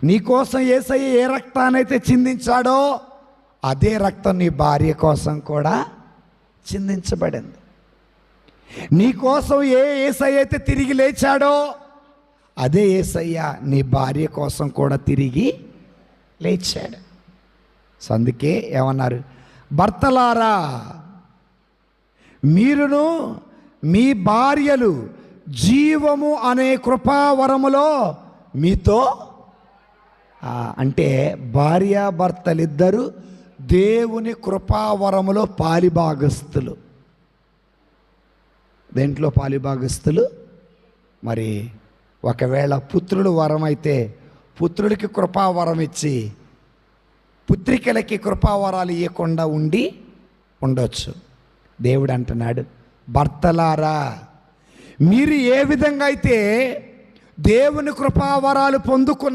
నీకోసం యేసయ్య ఏ రక్తాన్నైతే చిందించాడో అదే రక్తం నీ భార్య కోసం కూడా చిందించబడింది. నీకోసం ఏ యేసయ్య అయితే తిరిగి లేచాడో అదే యేసయ్య నీ భార్య కోసం కూడా తిరిగి లేచాడు. సో అందుకే ఏమన్నారు, భర్తలారా మీరును మీ భార్యలు జీవము అనే కృపావరములో మీతో, అంటే భార్యాభర్తలిద్దరూ దేవుని కృపావరములో పాలిభాగస్తులు. దేంట్లో పాలిభాగస్తులు? మరి ఒకవేళ పుత్రుడు వరం అయితే పుత్రుడికి కృపావరం ఇచ్చి పుత్రికలకి కృపావరాలు ఇవ్వకుండా ఉండొచ్చు. దేవుడు అంటున్నాడు, భర్తలారా మీరు ఏ విధంగా అయితే దేవుని కృపావరాలు పొందుకున్న